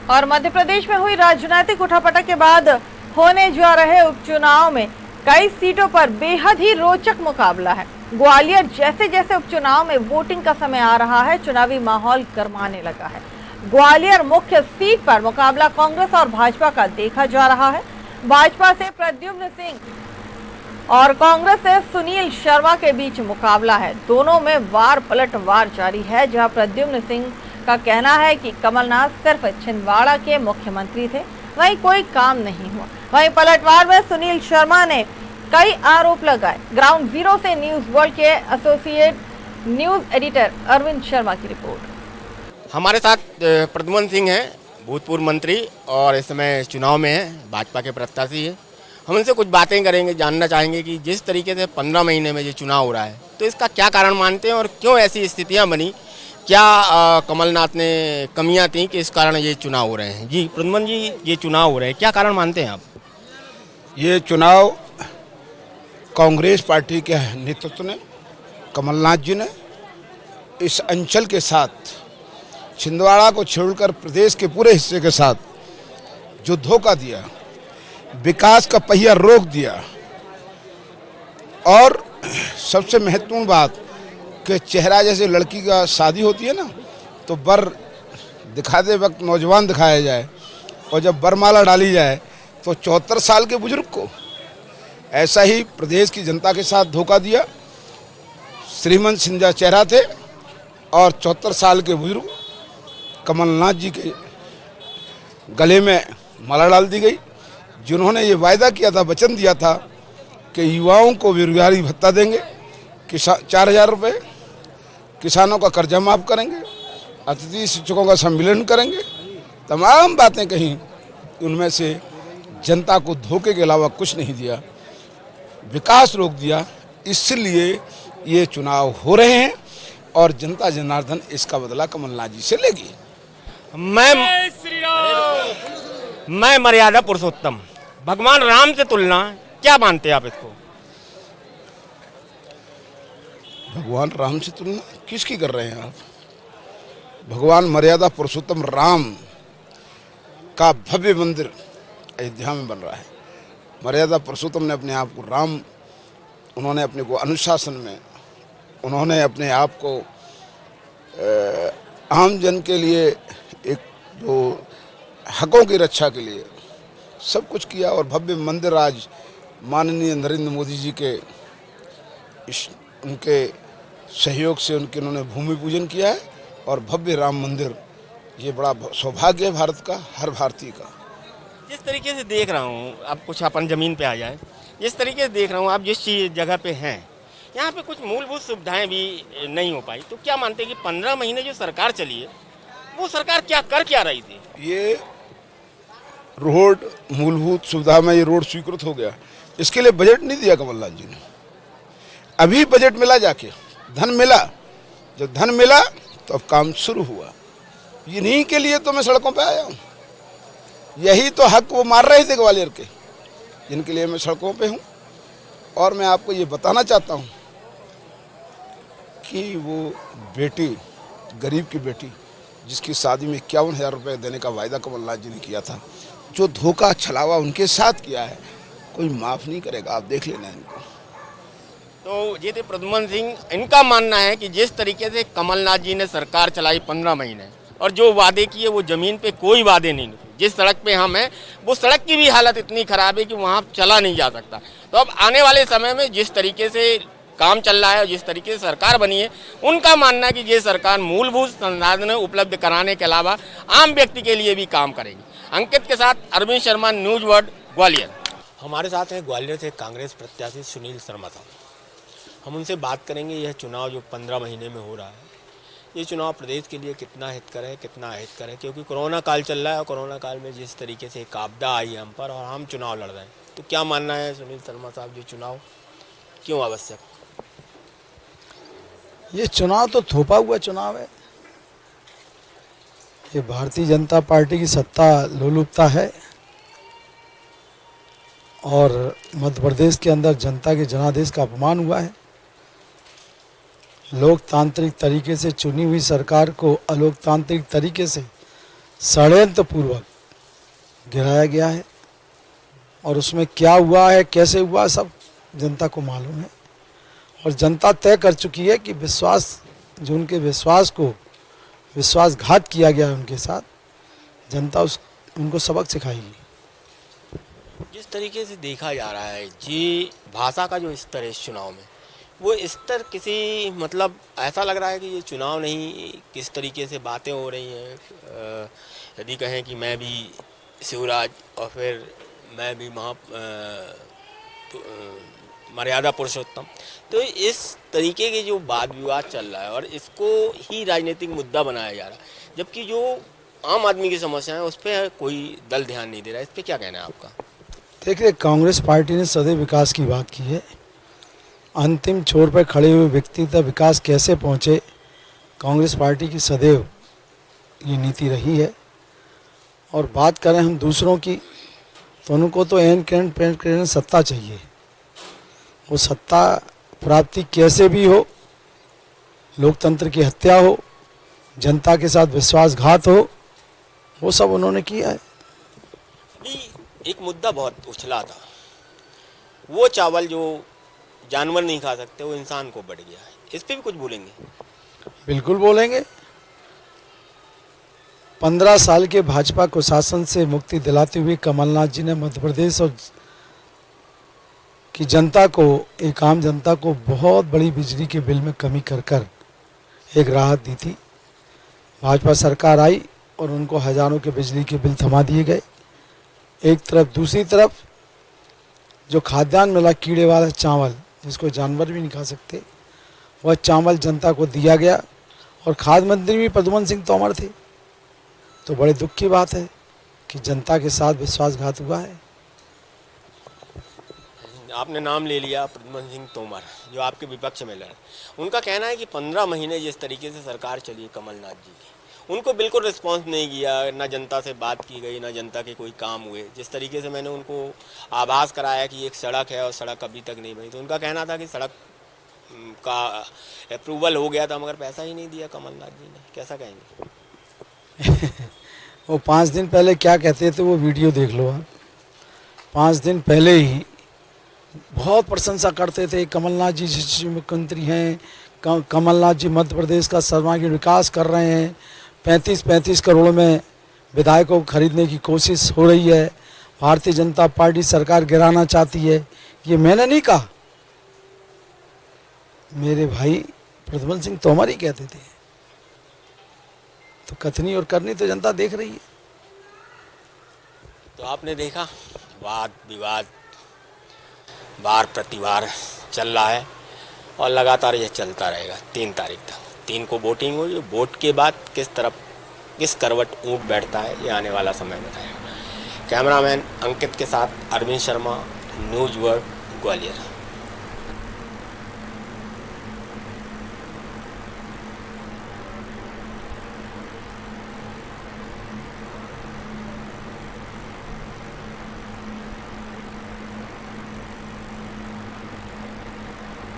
और मध्य प्रदेश में हुई राजनीतिक उठापटक के बाद होने जा रहे उपचुनाव में कई सीटों पर बेहद ही रोचक मुकाबला है। ग्वालियर जैसे जैसे उपचुनाव में वोटिंग का समय आ रहा है, चुनावी माहौल गरमाने लगा है। ग्वालियर मुख्य सीट पर मुकाबला कांग्रेस और भाजपा का देखा जा रहा है। भाजपा से प्रद्युम्न सिंह और कांग्रेस से सुनील शर्मा के बीच मुकाबला है। दोनों में वार पलटवार जारी है। जहां प्रद्युम्न सिंह का कहना है कि कमलनाथ सिर्फ छिंदवाड़ा के मुख्यमंत्री थे, वहीं कोई काम नहीं हुआ। वहीं पलटवार में सुनील शर्मा ने कई आरोप लगाए। ग्राउंड जीरो से न्यूज वर्ल्ड के associate news editor Arvind Sharma की रिपोर्ट। हमारे साथ प्रद्युम्न सिंह हैं, भूतपूर्व मंत्री और इस समय चुनाव में हैं, भाजपा के प्रत्याशी हैं। हम उनसे कुछ बातें करेंगे, जानना चाहेंगे कि जिस तरीके से 15 महीने में ये चुनाव हो रहा है तो इसका क्या कारण मानते हैं और क्यों ऐसी स्थितियां बनी। क्या कमलनाथ ने कमियां थी कि इस कारण ये चुनाव हो रहे हैं। जी प्रद्युम्न जी, ये चुनाव हो रहे हैं, क्या कारण मानते हैं आप? ये चुनाव कांग्रेस पार्टी के नेतृत्व ने, कमलनाथ जी ने इस अंचल के साथ छिंदवाड़ा को छोड़कर प्रदेश के पूरे हिस्से के साथ जो धोखा दिया, विकास का पहिया रोक दिया। और सबसे महत्वपूर्ण बात कि चेहरा जैसे लड़की का शादी होती है ना, तो बर दिखाते वक्त नौजवान दिखाया जाए और जब बरमाला डाली जाए तो 74 साल के बुजुर्ग को। ऐसा ही प्रदेश की जनता के साथ धोखा दिया। श्रीमंत सिंजा चेहरा थे और 74 साल के बुजुर्ग कमलनाथ जी के गले में माला डाल दी गई। जिन्होंने ये वायदा किया था, वचन दिया था कि युवाओं को बेरोजगारी भत्ता देंगे, 4000 रुपये, किसानों का कर्जा माफ़ करेंगे, अतिथि शिक्षकों का सम्मेलन करेंगे, तमाम बातें कहीं। उनमें से जनता को धोखे के अलावा कुछ नहीं दिया, विकास रोक दिया। इसलिए ये चुनाव हो रहे हैं और जनता जनार्दन इसका बदला कमलनाथ जी से लेगी। मैं मर्यादा पुरुषोत्तम, भगवान राम से तुलना क्या मानते हैं आप इसको? भगवान राम से तुलना किसकी कर रहे हैं आप? भगवान मर्यादा पुरुषोत्तम राम का भव्य मंदिर अयोध्या में बन रहा है। मर्यादा पुरुषोत्तम ने अपने आप को राम, उन्होंने अपने को अनुशासन में, उन्होंने अपने आप को आम जन के लिए, एक जो हकों की रक्षा के लिए सब कुछ किया। और भव्य मंदिर आज माननीय नरेंद्र मोदी जी के उनके सहयोग से उन्होंने भूमि पूजन किया है। और भव्य राम मंदिर, ये बड़ा सौभाग्य है भारत का, हर भारतीय का। जिस तरीके से देख रहा हूँ, अब कुछ अपन ज़मीन पे आ जाए, जिस तरीके से देख रहा हूँ आप जिस जगह पे हैं, यहाँ पे कुछ मूलभूत सुविधाएं भी नहीं हो पाई। तो क्या मानते हैं कि 15 महीने जो सरकार चली है, वो सरकार क्या रही थी? ये रोड, मूलभूत सुविधा में ये रोड स्वीकृत हो गया, इसके लिए बजट नहीं दिया कमलनाथ जी ने। अभी बजट मिला, जाके धन मिला। जब धन मिला तो अब काम शुरू हुआ। इन्हीं के लिए तो मैं सड़कों पे आया हूँ। यही तो हक वो मार रहे थे ग्वालियर के, जिनके लिए मैं सड़कों पे हूँ। और मैं आपको ये बताना चाहता हूँ कि वो बेटी, गरीब की बेटी, जिसकी शादी में 51,000 रुपये देने का वायदा कमलनाथ जी ने किया था, जो धोखा छलावा उनके साथ किया है, कोई माफ़ नहीं करेगा। आप देख लेना इनको। तो ये थे प्रद्युम्न सिंह। इनका मानना है कि जिस तरीके से कमलनाथ जी ने सरकार चलाई 15 महीने और जो वादे किए वो ज़मीन पे कोई वादे नहीं निकले। जिस सड़क पे हम हैं वो सड़क की भी हालत इतनी ख़राब है कि वहाँ चला नहीं जा सकता। तो अब आने वाले समय में जिस तरीके से काम चल रहा है और जिस तरीके से सरकार बनी है, उनका मानना है कि ये सरकार मूलभूत संसाधन उपलब्ध कराने के अलावा आम व्यक्ति के लिए भी काम करेगी। अंकित के साथ अरविंद शर्मा, न्यूज वर्ल्ड, ग्वालियर। हमारे साथ हैं ग्वालियर से कांग्रेस प्रत्याशी सुनील शर्मा साहब। हम उनसे बात करेंगे यह चुनाव जो 15 महीने में हो रहा है, ये चुनाव प्रदेश के लिए कितना हितकर है, कितना अहितकर है। क्योंकि कोरोना काल चल रहा है और कोरोना काल में जिस तरीके से एक आपदा आई हम पर और हम चुनाव लड़ रहे हैं, तो क्या मानना है सुनील शर्मा साहब, ये चुनाव क्यों आवश्यक? ये चुनाव तो थोपा हुआ चुनाव है। ये भारतीय जनता पार्टी की सत्ता लोलुपता है और मध्य प्रदेश के अंदर जनता के जनादेश का अपमान हुआ है। लोकतांत्रिक तरीके से चुनी हुई सरकार को अलोकतांत्रिक तरीके से षड्यंत्र पूर्वक गिराया गया है और उसमें क्या हुआ है, कैसे हुआ, सब जनता को मालूम है। और जनता तय कर चुकी है कि विश्वास, जो उनके विश्वास को विश्वासघात किया गया है उनके साथ, जनता उनको सबक सिखाएगी। जिस तरीके से देखा जा रहा है जी, भाषा का जो स्तर है इस चुनाव में, वो स्तर किसी मतलब ऐसा लग रहा है कि ये चुनाव नहीं, किस तरीके से बातें हो रही हैं। यदि कहें कि मैं भी शिवराज और फिर मैं भी मर्यादा पुरुषोत्तम, तो इस तरीके के जो वाद विवाद चल रहा है और इसको ही राजनीतिक मुद्दा बनाया जा रहा है, जबकि जो आम आदमी की समस्या है उस पर कोई दल ध्यान नहीं दे रहा है। इस पर क्या कहना है आपका? देखिए, कांग्रेस पार्टी ने सदैव विकास की बात की है। अंतिम छोर पर खड़े हुए व्यक्ति तक विकास कैसे पहुंचे, कांग्रेस पार्टी की सदैव ये नीति रही है। और बात करें हम दूसरों की, तो उनको तो एन कैंड सत्ता चाहिए। वो सत्ता प्राप्ति कैसे भी हो, लोकतंत्र की हत्या हो, जनता के साथ विश्वासघात हो, वो सब उन्होंने किया है। एक मुद्दा बहुत उछला था, वो चावल जो जानवर नहीं खा सकते वो इंसान को बढ़ गया है, इस पे भी कुछ बोलेंगे? बिल्कुल बोलेंगे। 15 साल के भाजपा को शासन से मुक्ति दिलाते हुए कमलनाथ जी ने मध्य प्रदेश और की जनता को, एक आम जनता को बहुत बड़ी बिजली के बिल में कमी कर एक राहत दी थी। भाजपा सरकार आई और उनको हज़ारों के बिजली के बिल थमा दिए गए, एक तरफ। दूसरी तरफ जो खाद्यान्न मिला, कीड़े वाला चावल जिसको जानवर भी नहीं खा सकते, वह चावल जनता को दिया गया। और खाद्य मंत्री भी प्रद्युम्न सिंह तोमर थे। तो बड़े दुख की बात है कि जनता के साथ विश्वासघात हुआ है। आपने नाम ले लिया प्रद्युम्न सिंह तोमर, जो आपके विपक्ष में लड़े। उनका कहना है कि 15 महीने जिस तरीके से सरकार चली कमलनाथ जी की, उनको बिल्कुल रिस्पांस नहीं किया, ना जनता से बात की गई, ना जनता के कोई काम हुए। जिस तरीके से मैंने उनको आभास कराया कि एक सड़क है और सड़क अभी तक नहीं बनी, तो उनका कहना था कि सड़क का अप्रूवल हो गया था मगर पैसा ही नहीं दिया कमलनाथ जी ने। कैसा कहेंगे? वो 5 दिन पहले क्या कहते थे, वो वीडियो देख लो आप। 5 दिन पहले ही बहुत प्रशंसा करते थे, कमलनाथ जी जिस मुख्यमंत्री हैं, कमलनाथ जी मध्य प्रदेश का सर्वांगीण विकास कर रहे हैं, 35 करोड़ में विधायकों को खरीदने की कोशिश हो रही है, भारतीय जनता पार्टी सरकार गिराना चाहती है। ये मैंने नहीं कहा, मेरे भाई प्रद्युम्न सिंह तोमर ही कहते थे। तो कथनी और करनी तो जनता देख रही है। तो आपने देखा, वाद विवाद बार प्रतिवार चल रहा है और लगातार ये चलता रहेगा 3 तारीख तक। 3 को वोटिंग होगी। वोट के बाद किस करवट ऊँट बैठता है, ये आने वाला समय बताएगा। कैमरामैन अंकित के साथ अरविंद शर्मा, न्यूज़ वर्ल्ड, ग्वालियर।